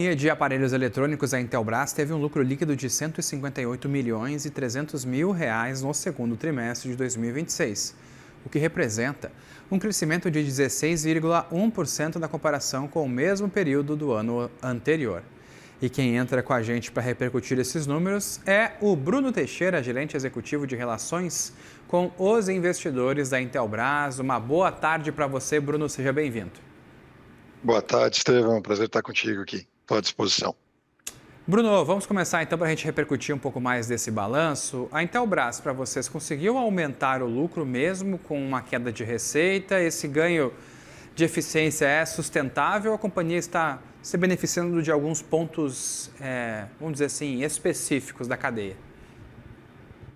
De aparelhos eletrônicos, a Intelbras teve um lucro líquido de 158 milhões e 300 mil reais no segundo trimestre de 2026, o que representa um crescimento de 16,1% na comparação com o mesmo período do ano anterior. E quem entra com a gente para repercutir esses números é o Bruno Teixeira, gerente executivo de relações com os investidores da Intelbras. Uma boa tarde para você, Bruno, seja bem-vindo. Boa tarde, Estevão. Prazer estar contigo aqui. Estou à disposição. Bruno, vamos começar então para a gente repercutir um pouco mais desse balanço. A Intelbras, para vocês, conseguiu aumentar o lucro mesmo com uma queda de receita? Esse ganho de eficiência é sustentável? A companhia está se beneficiando de alguns pontos, vamos dizer assim, específicos da cadeia?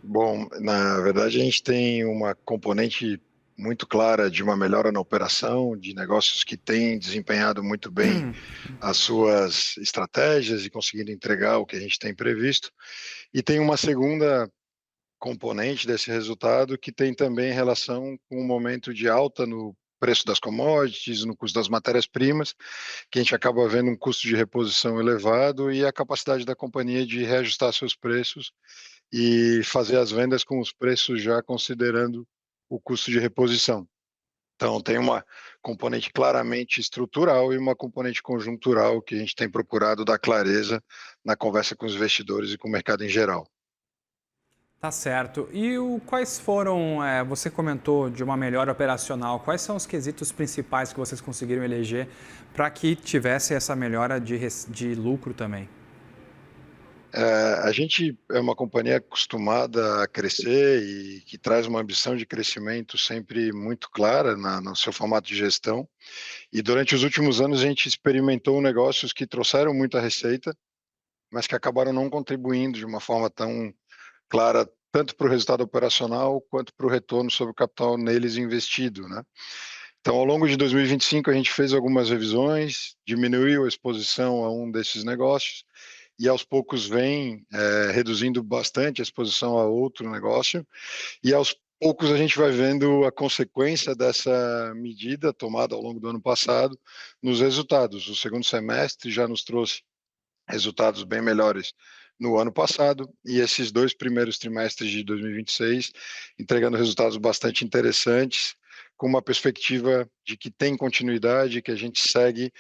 Bom, na verdade, a gente tem uma componente muito clara de uma melhora na operação, de negócios que têm desempenhado muito bem as suas estratégias e conseguindo entregar o que a gente tem previsto. E tem uma segunda componente desse resultado que tem também relação com um momento de alta no preço das commodities, no custo das matérias-primas, que a gente acaba vendo um custo de reposição elevado e a capacidade da companhia de reajustar seus preços e fazer as vendas com os preços já considerando o custo de reposição. Então, tem uma componente claramente estrutural e uma componente conjuntural que a gente tem procurado dar clareza na conversa com os investidores e com o mercado em geral. Tá certo. E quais foram, você comentou de uma melhora operacional, quais são os quesitos principais que vocês conseguiram eleger para que tivesse essa melhora de lucro também? A gente é uma companhia acostumada a crescer e que traz uma ambição de crescimento sempre muito clara no seu formato de gestão. E durante os últimos anos a gente experimentou negócios que trouxeram muita receita, mas que acabaram não contribuindo de uma forma tão clara tanto para o resultado operacional quanto para o retorno sobre o capital neles investido, né? Então, ao longo de 2025, a gente fez algumas revisões, diminuiu a exposição a um desses negócios e aos poucos vem reduzindo bastante a exposição a outro negócio e aos poucos a gente vai vendo a consequência dessa medida tomada ao longo do ano passado nos resultados. O segundo semestre já nos trouxe resultados bem melhores no ano passado e esses dois primeiros trimestres de 2026 entregando resultados bastante interessantes, com uma perspectiva de que tem continuidade, que a gente segue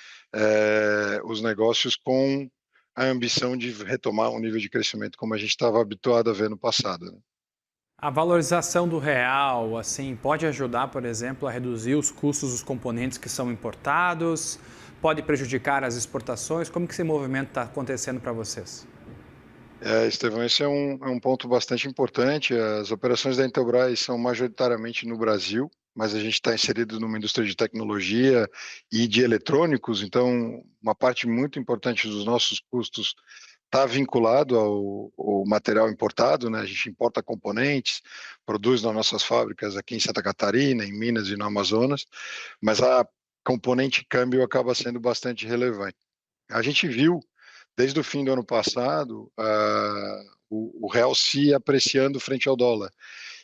os negócios com a ambição de retomar um nível de crescimento como a gente estava habituado a ver no passado, né? A valorização do real, assim, pode ajudar, por exemplo, a reduzir os custos dos componentes que são importados? Pode prejudicar as exportações? Como que esse movimento está acontecendo para vocês? Estevão, esse é um ponto bastante importante. As operações da Intelbras são majoritariamente no Brasil, mas a gente está inserido numa indústria de tecnologia e de eletrônicos, então uma parte muito importante dos nossos custos está vinculado ao material importado, né? A gente importa componentes, produz nas nossas fábricas aqui em Santa Catarina, em Minas e no Amazonas, mas a componente câmbio acaba sendo bastante relevante. A gente viu desde o fim do ano passado o real se apreciando frente ao dólar.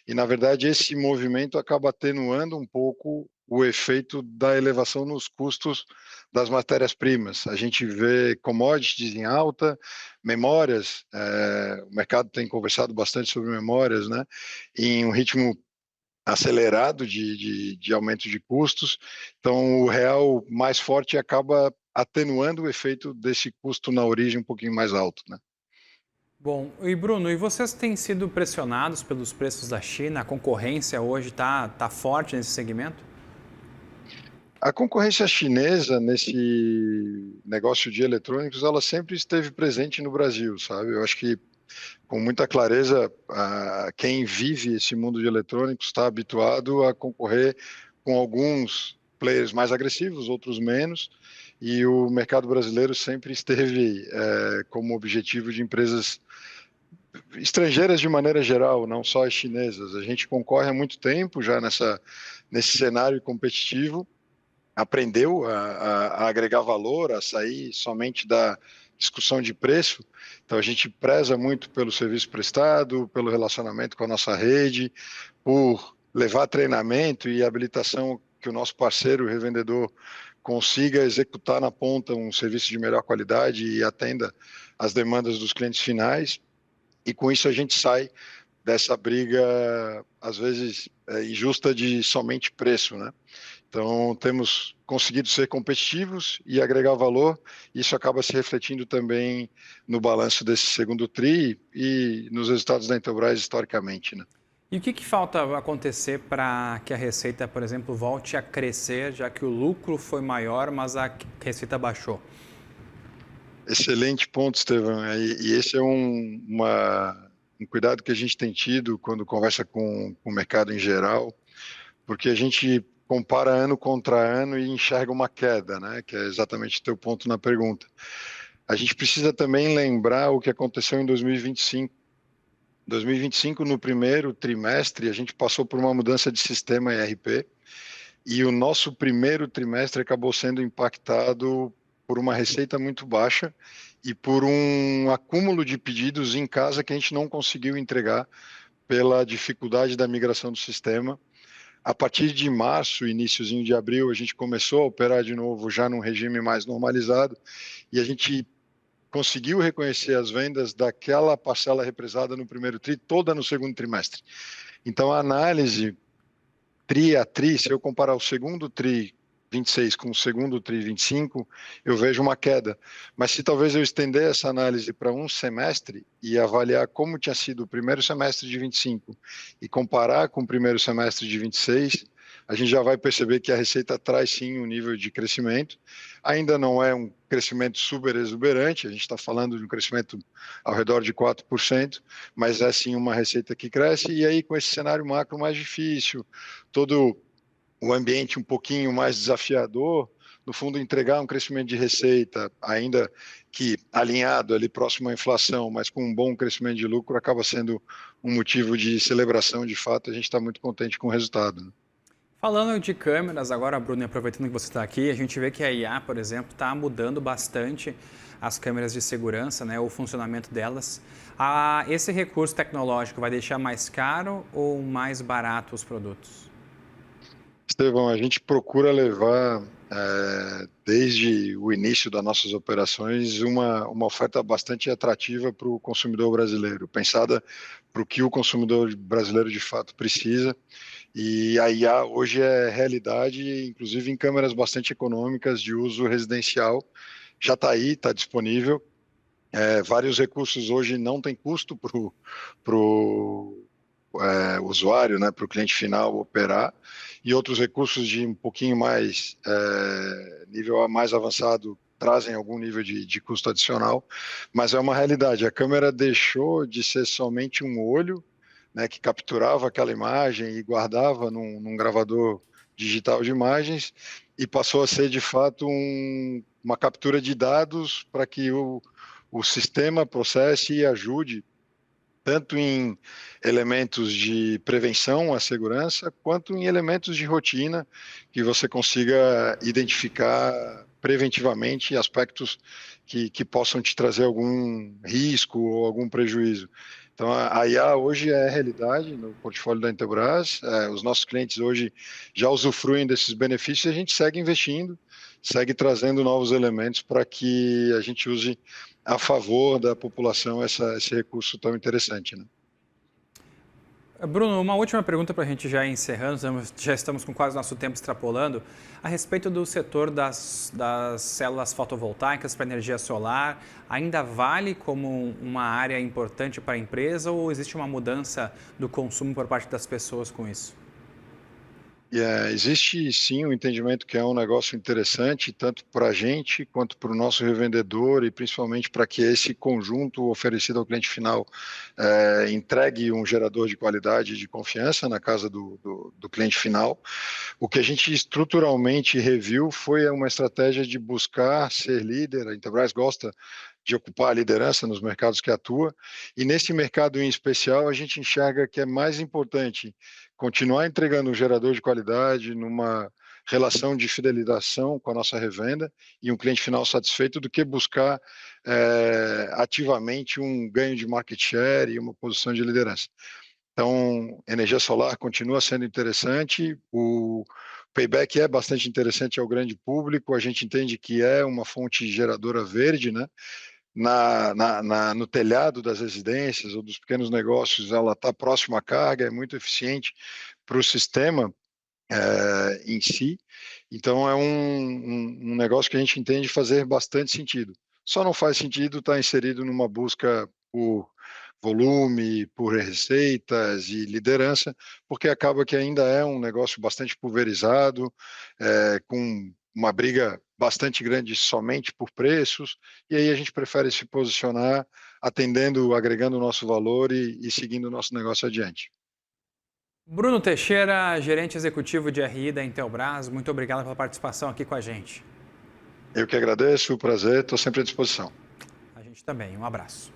E, na verdade, esse movimento acaba atenuando um pouco o efeito da elevação nos custos das matérias-primas. A gente vê commodities em alta, memórias, o mercado tem conversado bastante sobre memórias, né, em um ritmo acelerado de aumento de custos. Então, o real mais forte acaba atenuando o efeito desse custo na origem um pouquinho mais alto, né? Bom, e Bruno, e vocês têm sido pressionados pelos preços da China? A concorrência hoje tá forte nesse segmento? A concorrência chinesa nesse negócio de eletrônicos, ela sempre esteve presente no Brasil, sabe? Eu acho que, com muita clareza, quem vive esse mundo de eletrônicos está habituado a concorrer com alguns players mais agressivos, outros menos, e o mercado brasileiro sempre esteve como objetivo de empresas estrangeiras de maneira geral, não só as chinesas. A gente concorre há muito tempo já nesse cenário competitivo, aprendeu a agregar valor, a sair somente da discussão de preço. Então, a gente preza muito pelo serviço prestado, pelo relacionamento com a nossa rede, por levar treinamento e habilitação que o nosso parceiro, o revendedor, consiga executar na ponta um serviço de melhor qualidade e atenda às demandas dos clientes finais, e com isso a gente sai dessa briga, às vezes, injusta de somente preço, né? Então, temos conseguido ser competitivos e agregar valor. Isso acaba se refletindo também no balanço desse segundo TRI e nos resultados da Intelbras historicamente, né? E o que falta acontecer para que a receita, por exemplo, volte a crescer, já que o lucro foi maior, mas a receita baixou? Excelente ponto, Estevão. E esse é um cuidado que a gente tem tido quando conversa com o mercado em geral, porque a gente compara ano contra ano e enxerga uma queda, né? Que é exatamente o teu ponto na pergunta. A gente precisa também lembrar o que aconteceu em 2025. Em 2025, no primeiro trimestre, a gente passou por uma mudança de sistema ERP e o nosso primeiro trimestre acabou sendo impactado por uma receita muito baixa e por um acúmulo de pedidos em casa que a gente não conseguiu entregar pela dificuldade da migração do sistema. A partir de março, iníciozinho de abril, a gente começou a operar de novo já num regime mais normalizado e a gente conseguiu reconhecer as vendas daquela parcela represada no primeiro TRI toda no segundo trimestre. Então, a análise TRI a TRI, se eu comparar o segundo TRI 26 com o segundo TRI 25, eu vejo uma queda. Mas se talvez eu estender essa análise para um semestre e avaliar como tinha sido o primeiro semestre de 25 e comparar com o primeiro semestre de 26, a gente já vai perceber que a receita traz sim um nível de crescimento. Ainda não é um crescimento super exuberante, a gente está falando de um crescimento ao redor de 4%, mas é sim uma receita que cresce, e aí com esse cenário macro mais difícil, todo o ambiente um pouquinho mais desafiador, no fundo, entregar um crescimento de receita, ainda que alinhado ali próximo à inflação, mas com um bom crescimento de lucro, acaba sendo um motivo de celebração, de fato, a gente está muito contente com o resultado, né? Falando de câmeras, agora, Bruno, e aproveitando que você está aqui, a gente vê que a IA, por exemplo, está mudando bastante as câmeras de segurança, né, o funcionamento delas. Esse recurso tecnológico vai deixar mais caro ou mais barato os produtos? Estevão, a gente procura levar, desde o início das nossas operações, uma oferta bastante atrativa para o consumidor brasileiro, pensada para o que o consumidor brasileiro de fato precisa. E a IA hoje é realidade, inclusive em câmeras bastante econômicas de uso residencial. Já está aí, está disponível. Vários recursos hoje não têm custo para o usuário, né, para o cliente final operar, e outros recursos de um pouquinho mais nível mais avançado trazem algum nível de custo adicional, mas é uma realidade. A câmera deixou de ser somente um olho, né, que capturava aquela imagem e guardava num gravador digital de imagens, e passou a ser de fato uma captura de dados para que o sistema processe e ajude tanto em elementos de prevenção à segurança, quanto em elementos de rotina, que você consiga identificar preventivamente aspectos que possam te trazer algum risco ou algum prejuízo. Então, a IA hoje é realidade no portfólio da Intelbras, os nossos clientes hoje já usufruem desses benefícios, e a gente segue investindo, segue trazendo novos elementos para que a gente use a favor da população esse recurso tão interessante, né? Bruno, uma última pergunta para a gente já ir encerrando, já estamos com quase nosso tempo extrapolando, a respeito do setor das células fotovoltaicas para energia solar, ainda vale como uma área importante para a empresa ou existe uma mudança do consumo por parte das pessoas com isso? Existe sim um entendimento que é um negócio interessante, tanto para a gente quanto para o nosso revendedor, e principalmente para que esse conjunto oferecido ao cliente final entregue um gerador de qualidade e de confiança na casa do cliente final. O que a gente estruturalmente reviu foi uma estratégia de buscar ser líder. A Intelbras gosta de ocupar a liderança nos mercados que atua, e nesse mercado em especial a gente enxerga que é mais importante continuar entregando um gerador de qualidade numa relação de fidelização com a nossa revenda e um cliente final satisfeito, do que buscar ativamente um ganho de market share e uma posição de liderança. Então, energia solar continua sendo interessante. payback é bastante interessante ao grande público, a gente entende que é uma fonte geradora verde, né? No telhado das residências ou dos pequenos negócios, ela está próxima à carga, é muito eficiente para o sistema em si. Então, é um negócio que a gente entende fazer bastante sentido. Só não faz sentido estar inserido numa busca por volume, por receitas e liderança, porque acaba que ainda é um negócio bastante pulverizado, com uma briga bastante grande somente por preços, e aí a gente prefere se posicionar atendendo, agregando o nosso valor e seguindo o nosso negócio adiante. Bruno Teixeira, gerente executivo de RI da Intelbras, muito obrigado pela participação aqui com a gente. Eu que agradeço, o prazer, estou sempre à disposição. A gente também, um abraço.